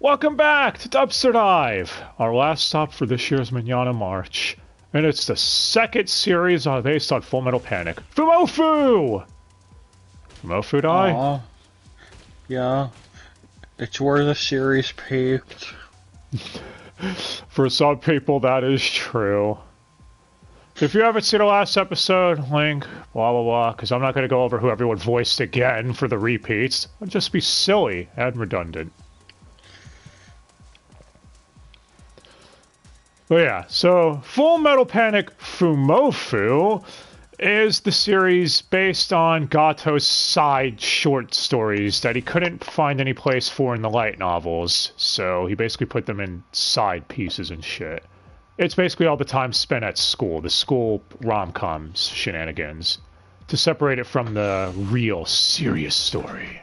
Welcome back to Dubster Dive, our last stop for this year's Mignogna March. And it's the second series based on Full Metal Panic. Fumoffu! Fumoffu die? Aww. Yeah. It's where the series peaked. For some people, that is true. If you haven't seen the last episode, link, blah blah blah, because I'm not going to go over who everyone voiced again for the repeats. It'll just be silly and redundant. But yeah, so Full Metal Panic Fumoffu is the series based on Gato's side short stories that he couldn't find any place for in the light novels, so he basically put them in side pieces and shit. It's basically all the time spent at school, the school rom-coms shenanigans, to separate it from the real serious story.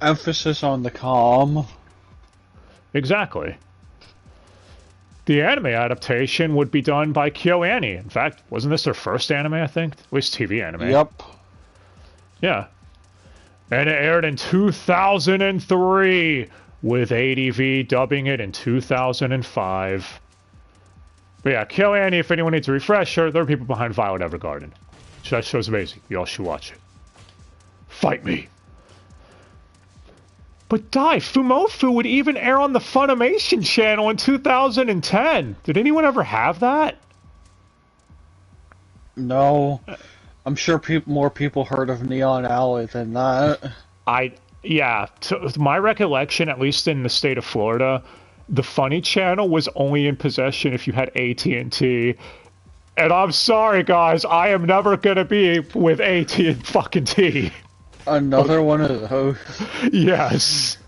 Emphasis on the calm. Exactly. The anime adaptation would be done by KyoAni. In fact, wasn't this their first anime, I think? At least TV anime. Yep. Yeah. And it aired in 2003, with ADV dubbing it in 2005. But yeah, KyoAni, if anyone needs a refresher, there are people behind Violet Evergarden. That show's amazing. You all should watch it. Fight me. But Fumoffu would even air on the Funimation channel in 2010. Did anyone ever have that? No. I'm sure more people heard of Neon Alley than that. Yeah, to my recollection, at least in the state of Florida, the Funny channel was only in possession if you had AT&T. And I'm sorry, guys, I am never gonna be with AT&T. Another one of those. Yes.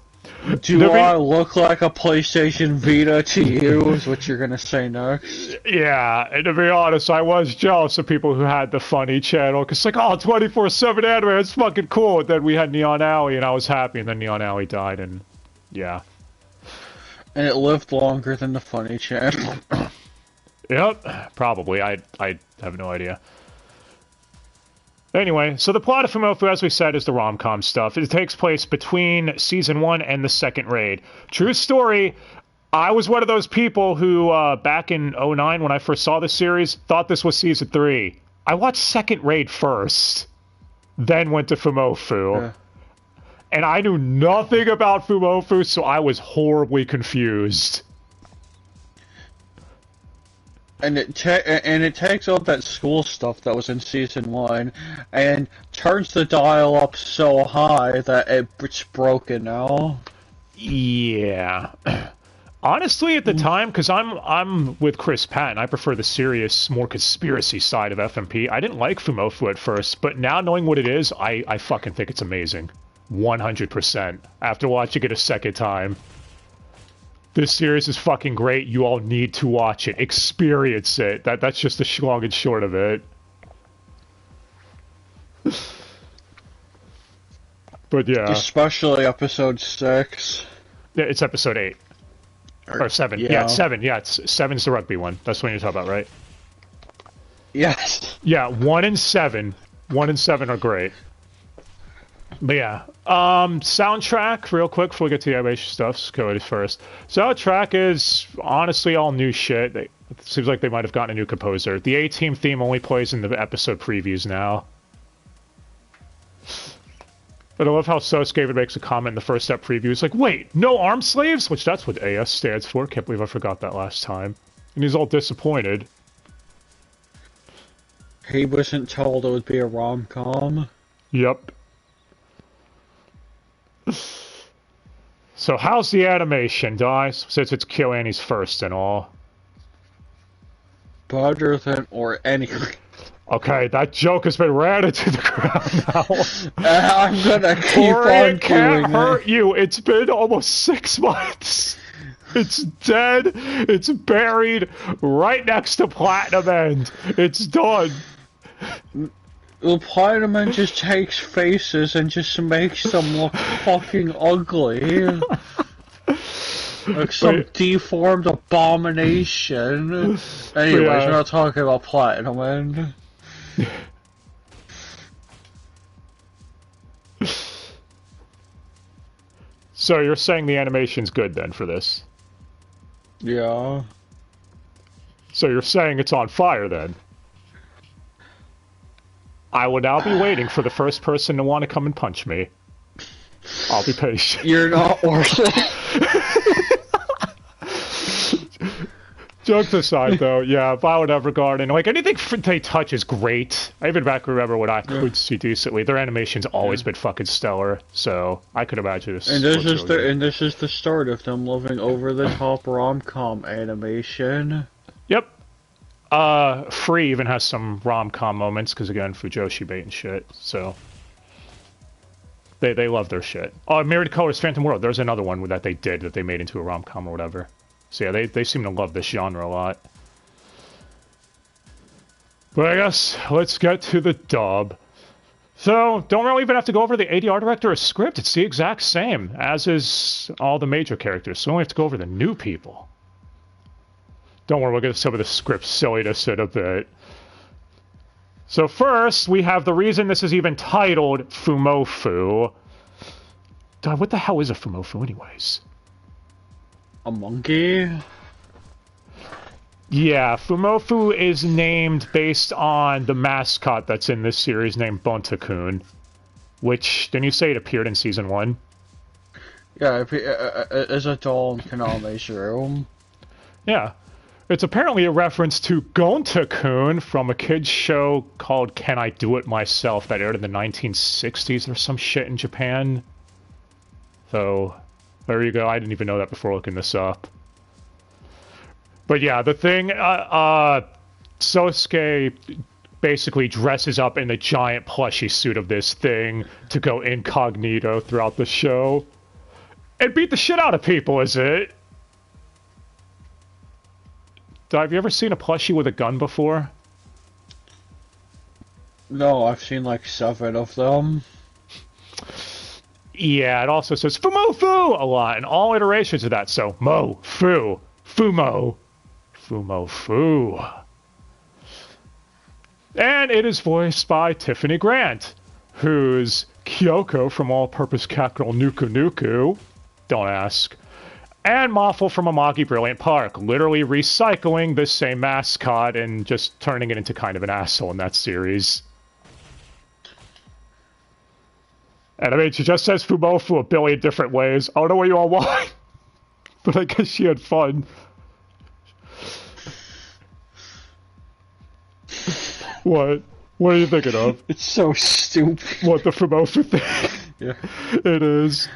Do I look like a PlayStation Vita to you, is what you're gonna say next? Yeah, and to be honest, I was jealous of people who had the Funny channel, because like, oh, 24/7 anime, it's fucking cool. And then we had Neon Alley, and I was happy, and then Neon Alley died, and yeah. And it lived longer than the Funny channel. Yep, probably. I have no idea. Anyway, so the plot of Fumoffu, as we said, is the rom-com stuff. It takes place between Season 1 and the second raid. True story, I was one of those people who, back in 2009, when I first saw the series, thought this was Season 3. I watched second raid first, then went to Fumoffu. Yeah. And I knew nothing about Fumoffu, so I was horribly confused. And it takes all that school stuff that was in Season 1 and turns the dial up so high that it's broken now. Yeah. Honestly, at the time, because I'm with Chris Patton, I prefer the serious, more conspiracy side of FMP. I didn't like Fumoffu at first, but now knowing what it is, I fucking think it's amazing. 100%. After watching it a second time. This series is fucking great. You all need to watch it. Experience it. That's just the long and short of it. But yeah. Especially episode 6. Yeah, it's episode 8. Or 7. Yeah, it's 7. Yeah, 7's the rugby one. That's the one you're talking about, right? Yes. Yeah, 1 and 7. 1 and 7 are great. But yeah, soundtrack, real quick before we get to the animation stuff, let's go first. Soundtrack is honestly all new shit. It seems like they might have gotten a new composer. The A-Team theme only plays in the episode previews now. But I love how Sosuke makes a comment in the first step preview. He's like, wait, no arm sleeves? Which that's what AS stands for. Can't believe I forgot that last time. And he's all disappointed. He wasn't told it would be a rom-com. Yep. So how's the animation, guys? Since it's KyoAni's first and all. Better than or anything. Okay, that joke has been ran into the ground now. I'm gonna keep on it can't doing hurt it. you. It's been almost 6 months. It's dead. It's buried right next to Platinum End. It's done. Well, Platinum just takes faces and just makes them look fucking ugly. Like some deformed abomination. Anyways, we're not talking about Platinum. So you're saying the animation's good then for this? Yeah. So you're saying it's on fire then? I will now be waiting for the first person to want to come and punch me. I'll be patient. You're not worth it. Jokes aside, though, yeah, Violet Evergarden, like, anything they touch is great. I even back remember what I could see decently. Their animation's always been fucking stellar, so I could imagine this. And this is the start of them loving over-the-top rom-com animation. Yep. Free even has some rom-com moments, because, again, Fujoshi bait and shit, so... They love their shit. Oh, Myriad Colors Phantom World, there's another one that they did that they made into a rom-com or whatever. So yeah, they seem to love this genre a lot. But I guess let's get to the dub. So, don't really even have to go over the ADR director or script. It's the exact same, as is all the major characters. So we only have to go over the new people. Don't worry, we'll get to some of the script silliness in a bit. So first, we have the reason this is even titled Fumoffu. God, what the hell is a Fumoffu anyways? A monkey? Yeah, Fumoffu is named based on the mascot that's in this series named Bonta-kun. Which, didn't you say it appeared in Season 1? Yeah, it's a doll in Konami's room. Yeah. It's apparently a reference to Gonta-kun from a kid's show called Can I Do It Myself that aired in the 1960s or some shit in Japan. So, there you go. I didn't even know that before looking this up. But yeah, the thing, Sosuke basically dresses up in the giant plushy suit of this thing to go incognito throughout the show. And beat the shit out of people, is it? Have you ever seen a plushie with a gun before? No, I've seen like 7 of them. Yeah, it also says Fumoffu a lot, and all iterations of that. So, Mo, Fu, Fumo, Fumoffu. And it is voiced by Tiffany Grant, who's Kyoko from All Purpose Capital Nuku Nuku. Don't ask. And Moffel from Amagi Brilliant Park, literally recycling this same mascot and just turning it into kind of an asshole in that series. And I mean, she just says Fumoffu a billion different ways. I don't know what you all want, but I guess she had fun. What? What are you thinking of? It's so stupid. What, the Fumoffu thing? Yeah. It is.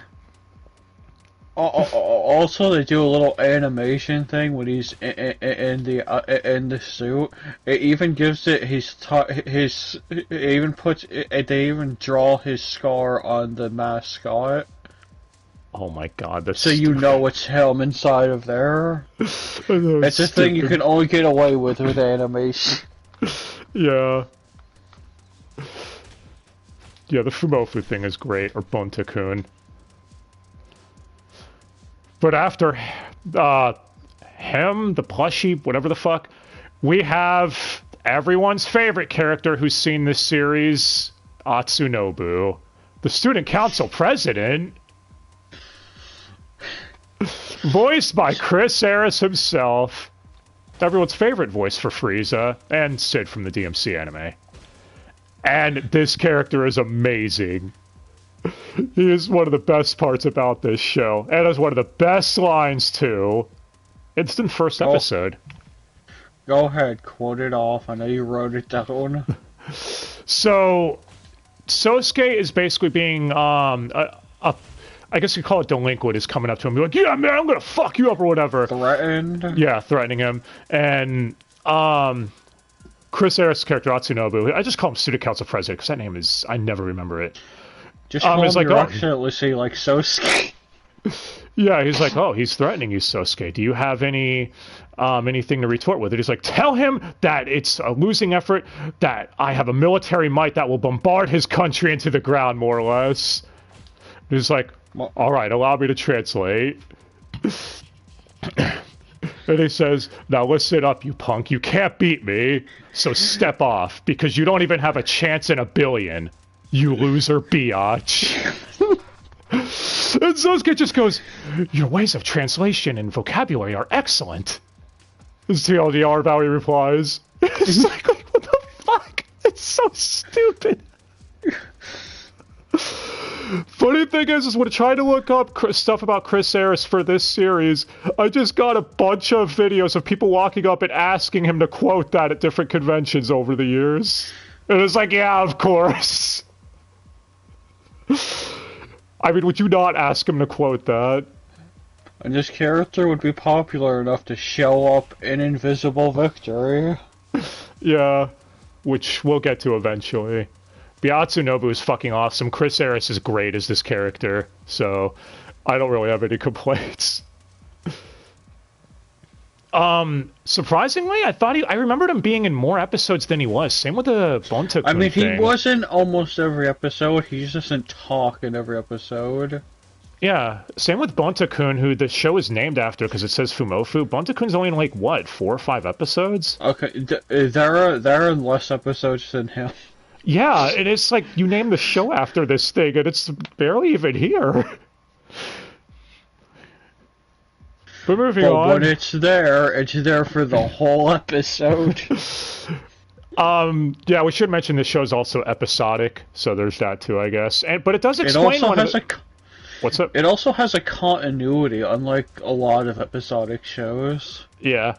Also, they do a little animation thing when he's in the suit. It even gives it his. It even puts. They even draw his scar on the mascot. Oh my god! That's so you know it's him inside of there. It's a thing you can only get away with animation. Yeah. Yeah, the Fumoffu thing is great, or Bonta-kun. But after him, the plushie, whatever the fuck, we have everyone's favorite character who's seen this series, Atsunobu, the student council president, voiced by Chris Harris himself, everyone's favorite voice for Frieza, and Sid from the DMC anime. And this character is amazing. He is one of the best parts about this show. And has one of the best lines, too. Instant first episode. Go ahead, quote it off. I know you wrote it down. So, Sosuke is basically being, I guess you call it delinquent, is coming up to him, being like, yeah, man, I'm gonna fuck you up or whatever. Threatened? Yeah, threatening him. And, Chris Harris' character, Atsunobu, I just call him Student Council President, because that name is, I never remember it. Just call him like, accidentally say, like, Sosuke. Yeah, he's like, oh, he's threatening you, Sosuke. Do you have any, anything to retort with it? He's like, tell him that it's a losing effort, that I have a military might that will bombard his country into the ground, more or less. He's like, all right, allow me to translate. And he says, now listen up, you punk. You can't beat me, so step off, because you don't even have a chance in a billion. You loser biatch. And Sosuke just goes, "Your ways of translation and vocabulary are excellent." His TLDR Bowie replies. It's like, what the fuck? It's so stupid. Funny thing is when I tried to look up stuff about Chris Harris for this series, I just got a bunch of videos of people walking up and asking him to quote that at different conventions over the years. And it's like, yeah, of course. I mean, would you not ask him to quote that? And this character would be popular enough to show up in Invisible Victory. Yeah, which we'll get to eventually. Atsunobu is fucking awesome. Chris Harris is great as this character, so I don't really have any complaints. Surprisingly, I remembered him being in more episodes than he was. Same with the Bonta-kun I mean, thing. he was in almost every episode. He just doesn't talk in every episode. Yeah, same with Bonta-kun, who the show is named after because it says Fumoffu. Bonta-kun's only in, like, what, 4 or 5 episodes? Okay, there are less episodes than him. Yeah, and it's like, you name the show after this thing, and it's barely even here. But moving on. But when it's there for the whole episode. Yeah, we should mention this show's also episodic, so there's that too, I guess. But it does explain What's up? It also has a continuity, unlike a lot of episodic shows. Yeah.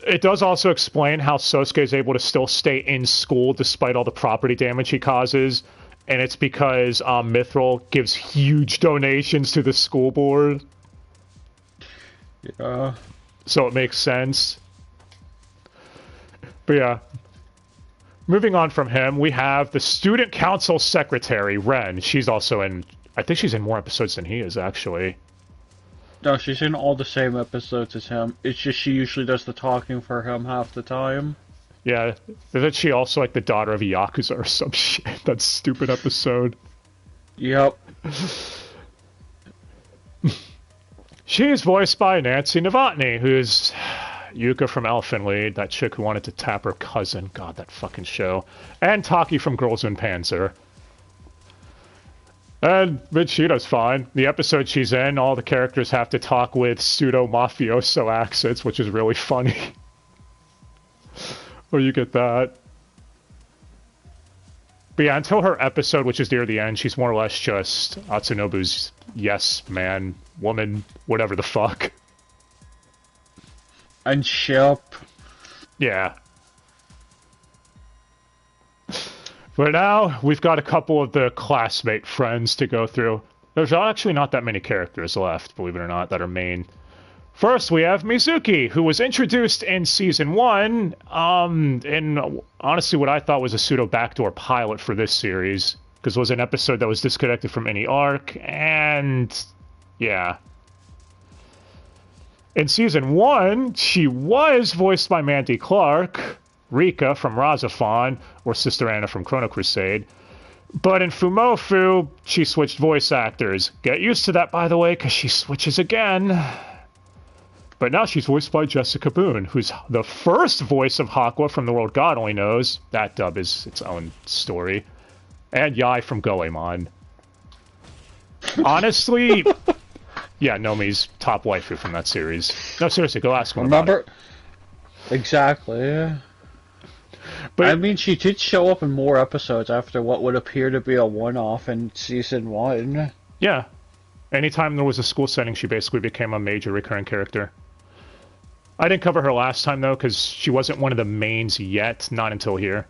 It does also explain how Sosuke is able to still stay in school despite all the property damage he causes, and it's because Mithril gives huge donations to the school board. Yeah. So it makes sense. But yeah. Moving on from him, we have the student council secretary, Ren. She's also in... I think she's in more episodes than he is, actually. No, she's in all the same episodes as him. It's just she usually does the talking for him half the time. Yeah. Isn't she also like the daughter of a Yakuza or some shit? That stupid episode. Yep. She is voiced by Nancy Novotny, who's Yuka from Elfen Lied, that chick who wanted to tap her cousin. God, that fucking show. And Taki from Girls in Panzer. And Michino's fine. The episode she's in, all the characters have to talk with pseudo-mafioso accents, which is really funny. Well, you get that. But yeah, until her episode, which is near the end, she's more or less just Atsunobu's yes man, woman, whatever the fuck. And ship. Yeah. But now, we've got a couple of the classmate friends to go through. There's actually not that many characters left, believe it or not, that are main. First, we have Mizuki, who was introduced in Season 1, in honestly what I thought was a pseudo-backdoor pilot for this series, because it was an episode that was disconnected from any arc, and yeah. In Season 1, she was voiced by Mandy Clark, Rika from Razafon, or Sister Anna from Chrono Crusade. But in Fumoffu, she switched voice actors. Get used to that, by the way, because she switches again. But now she's voiced by Jessica Boone, who's the first voice of Hakwa from The World God Only Knows. That dub is its own story. And Yai from Goemon. Honestly, yeah, Nomi's top waifu from that series. No, seriously, go ask him about it. Exactly, yeah. But I mean, she did show up in more episodes after what would appear to be a one-off in Season 1. Yeah. Anytime there was a school setting, she basically became a major recurring character. I didn't cover her last time, though, because she wasn't one of the mains yet, not until here.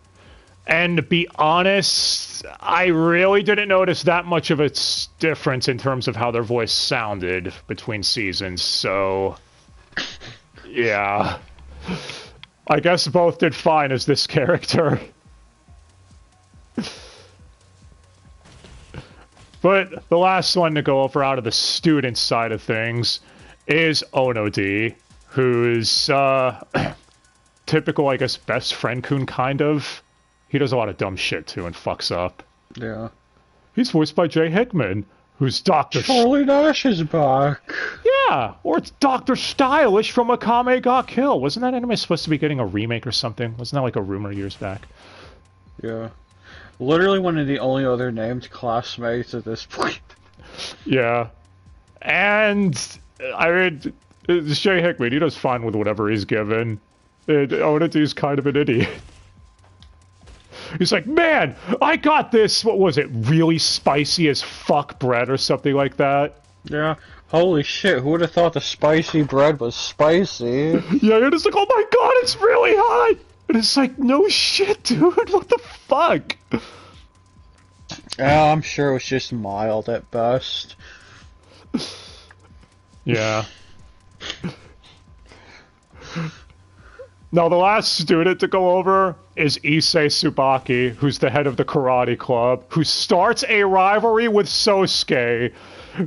And to be honest, I really didn't notice that much of a difference in terms of how their voice sounded between seasons, so... yeah. I guess both did fine as this character. But the last one to go over out of the student side of things is Onodi, who's typical, I guess, best friend Kun kind of. He does a lot of dumb shit too and fucks up. Yeah. He's voiced by Jay Hickman, who's Dr. Charlie Nash is back. Yeah, or it's Dr. Stylish from Akame ga Kill. Wasn't that anime supposed to be getting a remake or something? Wasn't that like a rumor years back? Yeah. Literally one of the only other named classmates at this point. Yeah. And, I mean, Shay Hickman, he does fine with whatever he's given. Onity's kind of an idiot. He's like, man, I got this, what was it, really spicy as fuck bread or something like that? Yeah. Holy shit, who would have thought the spicy bread was spicy? Yeah, you're just like, oh my god, it's really hot! And it's like, no shit, dude, what the fuck? Yeah, I'm sure it was just mild at best. Yeah. Now, the last student to go over is Issei Tsubaki, who's the head of the karate club, who starts a rivalry with Sosuke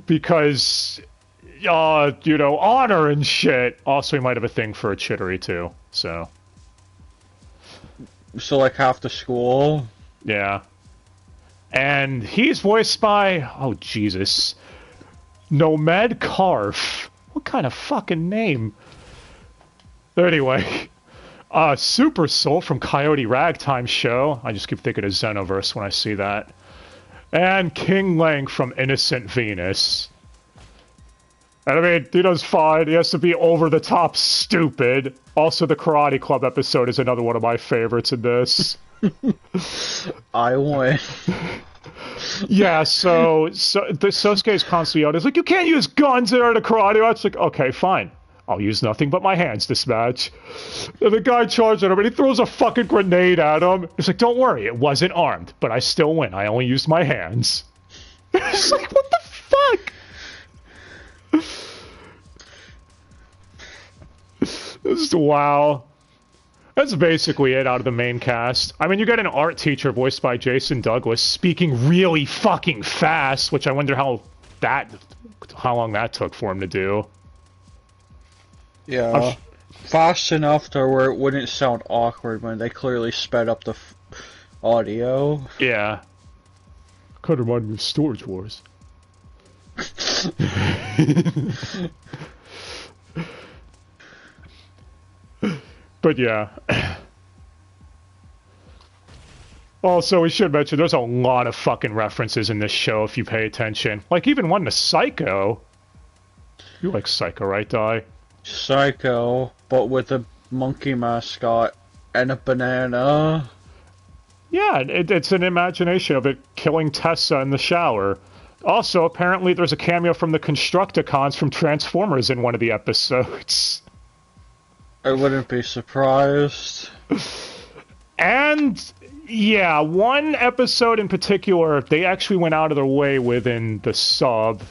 because, you know, honor and shit. Also, he might have a thing for a Chidori, too, so. So, like, half the school? Yeah. And he's voiced by, oh, Jesus, Nomed Karf. What kind of fucking name? Anyway. Super Soul from Coyote Ragtime Show. I just keep thinking of Xenoverse when I see that. And King Lang from Innocent Venus. And I mean, he does fine. He has to be over-the-top stupid. Also, the Karate Club episode is another one of my favorites in this. I win. Yeah, so the Sosuke is constantly out. It's like, you can't use guns in a karate match. It's like, okay, fine. I'll use nothing but my hands this match. And the guy charges at him, and he throws a fucking grenade at him. It's like, don't worry, it wasn't armed, but I still win. I only used my hands. It's like, what the fuck? Wow. That's basically it out of the main cast. I mean, you get an art teacher voiced by Jason Douglas speaking really fucking fast, which I wonder how long that took for him to do. Yeah, fast enough to where it wouldn't sound awkward when they clearly sped up the audio. Yeah. Kind of reminded me of Storage Wars. But yeah. Also, we should mention there's a lot of fucking references in this show if you pay attention. Like, even one to Psycho. You like Psycho, right, Di? Psycho, but with a monkey mascot and a banana. Yeah, it's an imagination of it killing Tessa in the shower. Also, apparently there's a cameo from the Constructicons from Transformers in one of the episodes. I wouldn't be surprised. And, yeah, one episode in particular, they actually went out of their way within the sub.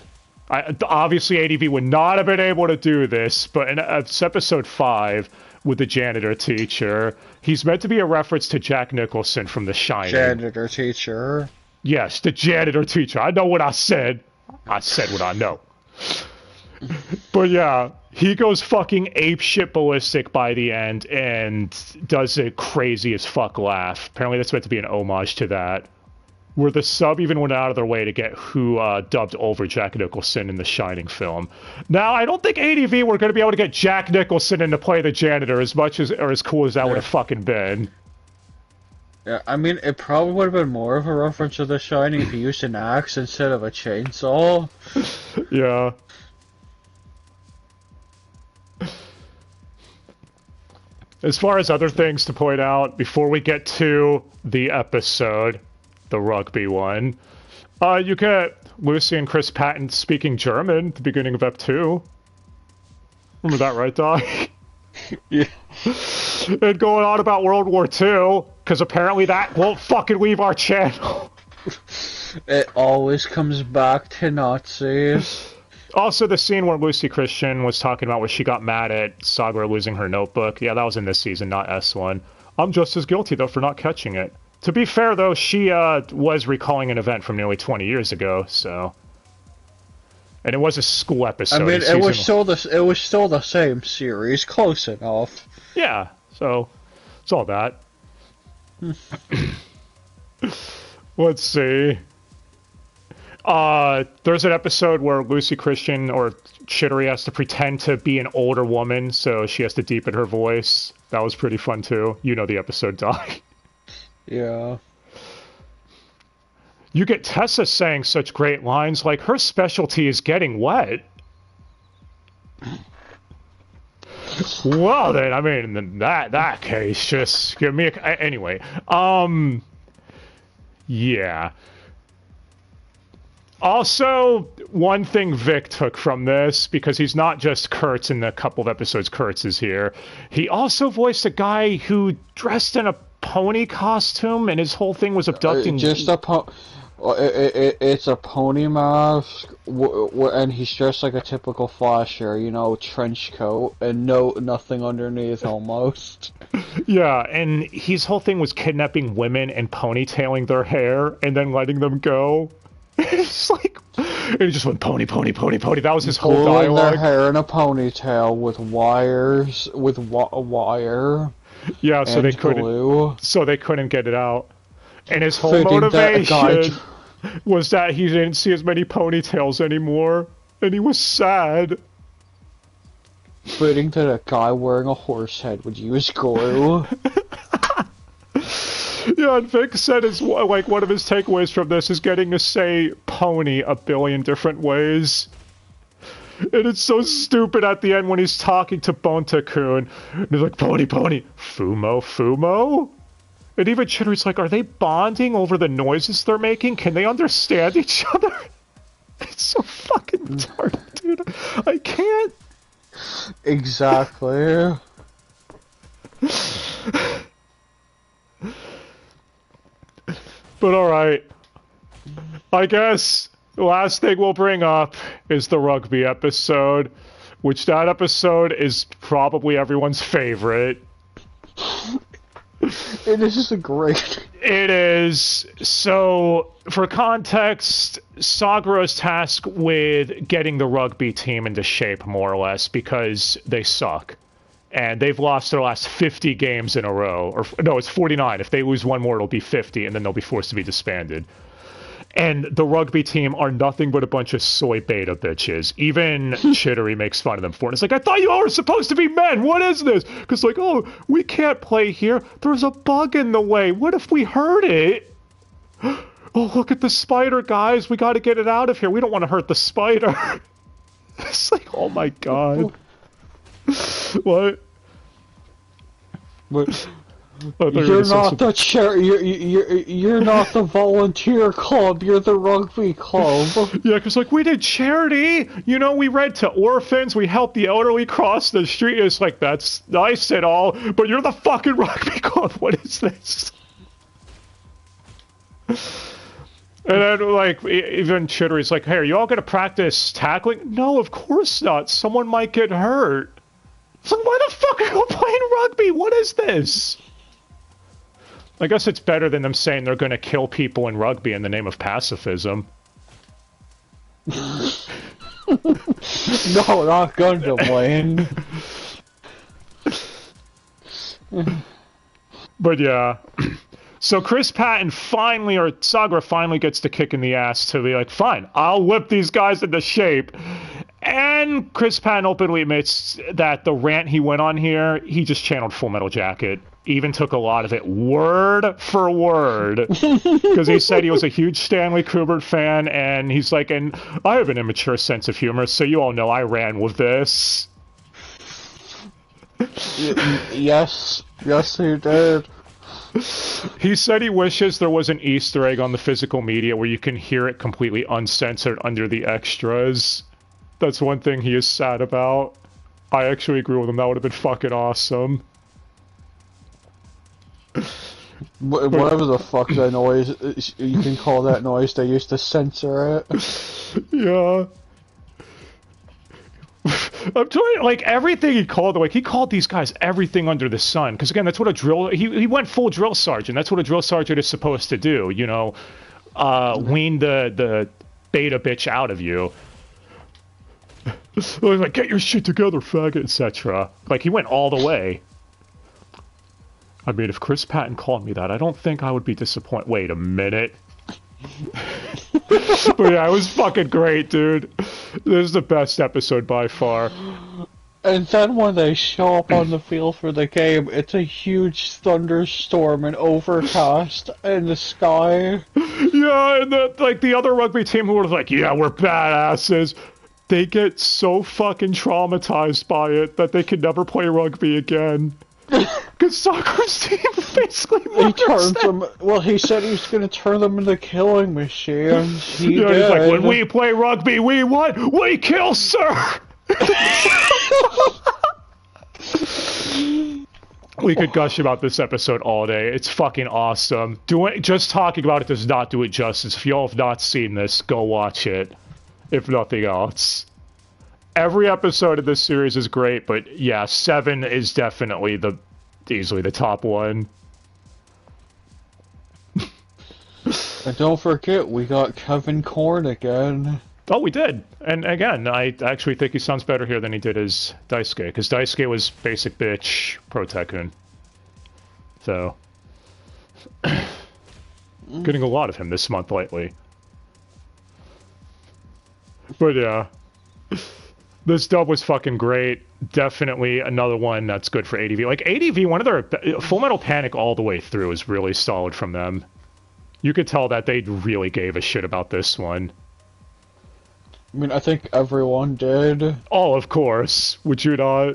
Obviously, ADV would not have been able to do this, but in it's episode 5 with the janitor teacher, he's meant to be a reference to Jack Nicholson from The Shining. Janitor teacher? Yes, the janitor teacher. I know what I said. I said what I know. But yeah, he goes fucking apeshit ballistic by the end and does a crazy as fuck laugh. Apparently that's meant to be an homage to that. Where the sub even went out of their way to get who dubbed over Jack Nicholson in the Shining film. Now, I don't think ADV were going to be able to get Jack Nicholson in to play the janitor as much as, or as cool as that would have fucking been. Yeah, I mean, it probably would have been more of a reference to The Shining if he used an axe instead of a chainsaw. Yeah. As far as other things to point out, before we get to the episode, the rugby one, you get Lucy and Chris Patton speaking German at the beginning of Ep 2. Remember that, right, Doc? Yeah. And going on about World War II, because apparently that won't fucking leave our channel. It always comes back to Nazis. Also, the scene where Lucy Christian was talking about where she got mad at Sakura losing her notebook. Yeah, that was in this season, not S1. I'm just as guilty, though, for not catching it. To be fair, though, she was recalling an event from nearly 20 years ago, so... And it was a school episode. I mean, it was still the same series, close enough. Yeah, so it's all that. Let's see. There's an episode where Lucy Christian or Chidori has to pretend to be an older woman, so she has to deepen her voice. That was pretty fun too. You know the episode, Doc. Yeah. you get Tessa saying such great lines, like her specialty is getting wet. Well then, I mean, in that case, just give me a... Anyway, yeah. Also, one thing Vic took from this, because he's not just Kurtz in the couple of episodes Kurtz is here, he also voiced a guy who dressed in a pony costume, and his whole thing was abducting... It's a pony mask, and he's dressed like a typical flasher, you know, trench coat, and nothing underneath almost. Yeah, and his whole thing was kidnapping women and ponytailing their hair, and then letting them go. It's like, and he just went pony, pony, pony, pony. That was his whole dialogue. Their hair in a ponytail with wires, with wire. Yeah, so they couldn't. Glue. So they couldn't get it out. And his whole motivation was that he didn't see as many ponytails anymore, and he was sad. Fitting that a guy wearing a horse head would use glue. Yeah, and Vic said like one of his takeaways from this is getting to say pony a billion different ways. And it's so stupid at the end when he's talking to Bonta-kun. And he's like, pony, pony, Fumo? And even Chittery's like, are they bonding over the noises they're making? Can they understand each other? It's so fucking dark, dude. I can't. Exactly. But alright. I guess the last thing we'll bring up is the rugby episode, which that episode is probably everyone's favorite. It is just a great... It is. So, for context, Sagura's tasked with getting the rugby team into shape, more or less, because they suck. And they've lost their last 50 games in a row. Or no, it's 49. If they lose one more, it'll be 50, and then they'll be forced to be disbanded. And the rugby team are nothing but a bunch of soy beta bitches. Even Chittery makes fun of them for it. It's like, I thought you all were supposed to be men. What is this? Because like, oh, we can't play here. There's a bug in the way. What if we hurt it? Oh, look at the spider, guys. We got to get it out of here. We don't want to hurt the spider. It's like, oh my god. What? You're not the you're not the volunteer club. You're the rugby club. Yeah, because like we did charity. You know, we read to orphans. We helped the elderly cross the street. It's like that's nice and all, but you're the fucking rugby club. What is this? And then like even Chittery's like, hey, are you all gonna practice tackling? No, of course not. Someone might get hurt. It's like, why the fuck are you playing rugby? What is this? I guess it's better than them saying they're going to kill people in rugby in the name of pacifism. No, not Gundam Lane. But yeah. So Chris Patton finally, or Sagura finally gets the kick in the ass to be like, fine, I'll whip these guys into shape. And Chris Patton openly admits that the rant he went on here, he just channeled Full Metal Jacket. Even took a lot of it word for word. Because he said he was a huge Stanley Kubrick fan, and he's like, and I have an immature sense of humor, so you all know I ran with this. Yes, he did. He said he wishes there was an Easter egg on the physical media where you can hear it completely uncensored under the extras. That's one thing he is sad about. I actually agree with him. That would have been fucking awesome. Whatever the fuck that noise, you can call that noise, they used to censor it. Yeah. I'm telling you, like, everything he called these guys everything under the sun. Because, again, that's what a drill... He went full drill sergeant. That's what a drill sergeant is supposed to do, you know? Wean the beta bitch out of you. Like, get your shit together, faggot, etc. Like, he went all the way. I mean, if Chris Patton called me that, I don't think I would be disappointed. Wait a minute. But yeah, it was fucking great, dude. This is the best episode by far. And then when they show up on the field for the game, it's a huge thunderstorm and overcast in the sky. Yeah, and the other rugby team who were like, yeah, we're badasses, they get so fucking traumatized by it that they can never play rugby again. Because soccer's team basically turns them. Well, he said he was going to turn them into killing machines. He's like, when we play rugby, we what? We kill, sir! We could gush about this episode all day. It's fucking awesome. Just talking about it does not do it justice. If y'all have not seen this, go watch it. If nothing else. Every episode of this series is great, but yeah, 7 is definitely easily the top one. And don't forget, we got Kevin Korn again. Oh, we did. And again, I actually think he sounds better here than he did as Daisuke, because Daisuke was basic bitch pro Tekken. So, getting a lot of him this month lately. But yeah. This dub was fucking great. Definitely another one that's good for ADV. Like, ADV, one of their... Full Metal Panic all the way through is really solid from them. You could tell that they really gave a shit about this one. I mean, I think everyone did. Oh, of course. Would you not?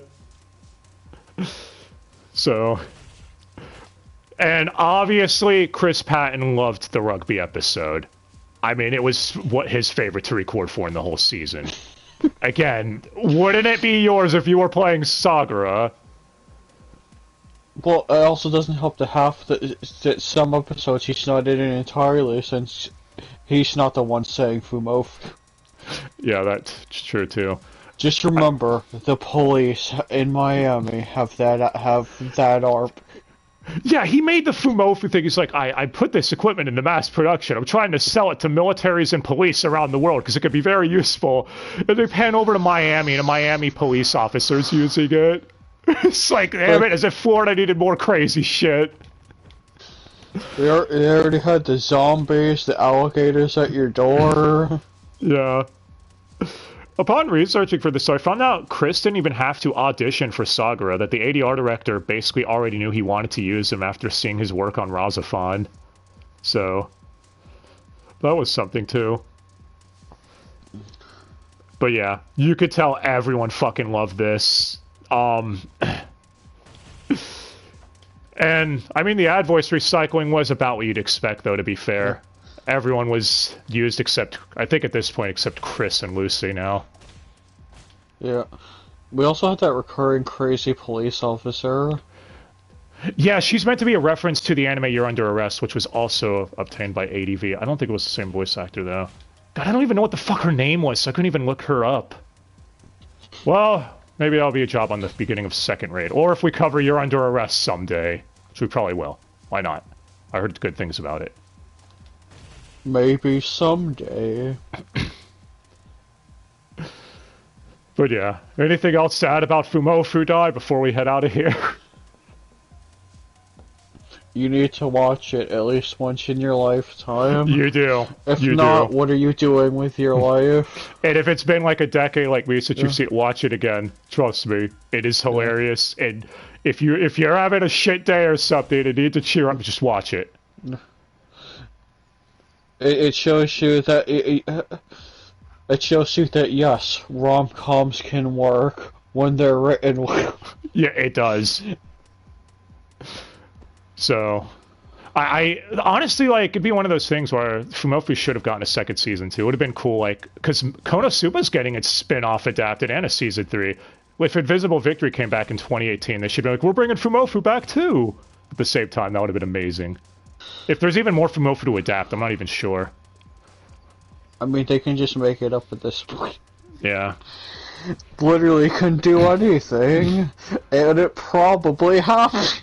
So... And obviously, Chris Patton loved the rugby episode. I mean, it was his favorite to record for in the whole season. Again, wouldn't it be yours if you were playing Sagara? Well, it also doesn't help that some episodes he's not in it entirely, since he's not the one saying Fumoffu. Yeah, that's true too. Just remember, the police in Miami have that ARP. Yeah, he made the Fumoffu thing. He's like, I put this equipment into mass production. I'm trying to sell it to militaries and police around the world because it could be very useful. And they pan over to Miami, and a Miami police officer's using it. It's like, damn it, as if Florida needed more crazy shit. They already had the zombies, the alligators at your door. Yeah. Upon researching for this, so I found out Chris didn't even have to audition for Sagara, that the ADR director basically already knew he wanted to use him after seeing his work on Razafon. So, that was something too. But yeah, you could tell everyone fucking loved this. And, I mean, the ad voice recycling was about what you'd expect, though, to be fair. Yeah. Everyone was used except, I think at this point, except Chris and Lucy now. Yeah. We also had that recurring crazy police officer. Yeah, she's meant to be a reference to the anime You're Under Arrest, which was also obtained by ADV. I don't think it was the same voice actor, though. God, I don't even know what the fuck her name was, so I couldn't even look her up. Well, maybe that'll be a job on the beginning of second raid. Or if we cover You're Under Arrest someday, which we probably will. Why not? I heard good things about it. Maybe someday. But yeah, anything else to add about Fumoffu Dai before we head out of here? You need to watch it at least once in your lifetime. You do. If not, what are you doing with your life? And if it's been like a decade like me since you've seen it, watch it again. Trust me, it is hilarious. Yeah. And if you're having a shit day or something and need to cheer up, just watch it. It shows you that it shows you that yes, rom-coms can work when they're written well. Yeah, it does. So, I honestly, like, it'd be one of those things where Fumoffu should have gotten a second season too. It would have been cool, like, because Konosuba's getting its spin-off adapted and a season 3. If Invisible Victory came back in 2018, they should be like, we're bringing Fumoffu back too. At the same time, that would have been amazing. If there's even more Fumoffu to adapt, I'm not even sure. I mean, they can just make it up at this point. Yeah. Literally couldn't do anything, and it probably happened.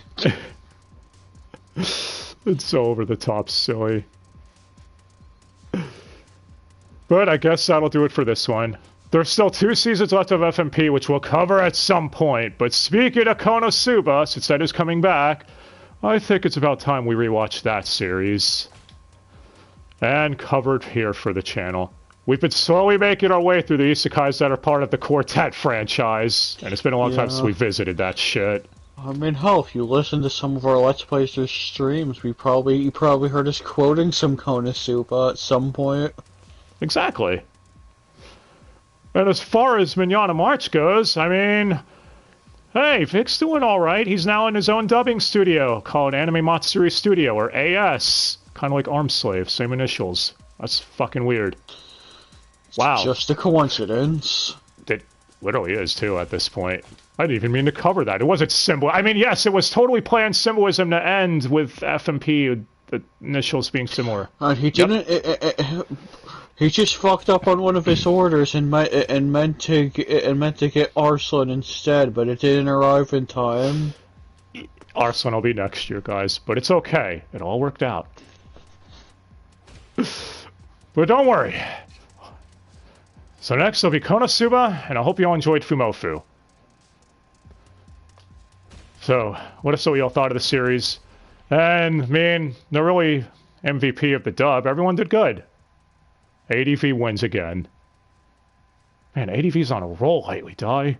It's so over the top silly. But I guess that'll do it for this one. There's still 2 seasons left of FMP, which we'll cover at some point. But speaking of Konosuba, since that is coming back, I think it's about time we rewatch that series. And covered here for the channel. we've been slowly making our way through the isekais that are part of the Quartet franchise, and it's been a long time since we visited that shit. I mean, hell, if you listen to some of our Let's Plays or streams, you probably heard us quoting some Konosuba at some point. Exactly. And as far as Mignogna March goes, I mean, hey, Vic's doing all right. He's now in his own dubbing studio called Anime Matsuri Studio, or AS. Kind of like Arm Slave, same initials. That's fucking weird. Wow. It's just a coincidence. It literally is, too, at this point. I didn't even mean to cover that. It wasn't symbol. I mean, yes, it was totally planned symbolism to end with FMP, the initials being similar. He didn't. He just fucked up on one of his orders and meant to get Arslan instead, but it didn't arrive in time. Arslan will be next year, guys, but it's okay. It all worked out. But don't worry. So next will be Konosuba, and I hope you all enjoyed Fumoffu. So, let us know what y'all thought of the series. And, man, the really MVP of the dub, everyone did good. ADV wins again. Man, ADV's on a roll lately, Di.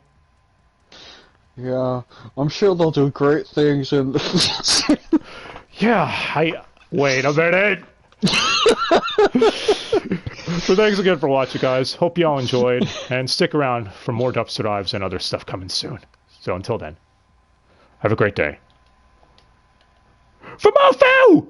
Yeah, I'm sure they'll do great things in Yeah, wait a minute! So thanks again for watching, guys. Hope y'all enjoyed, and stick around for more Dubster Dives and other stuff coming soon. So until then, have a great day. Fumoffu!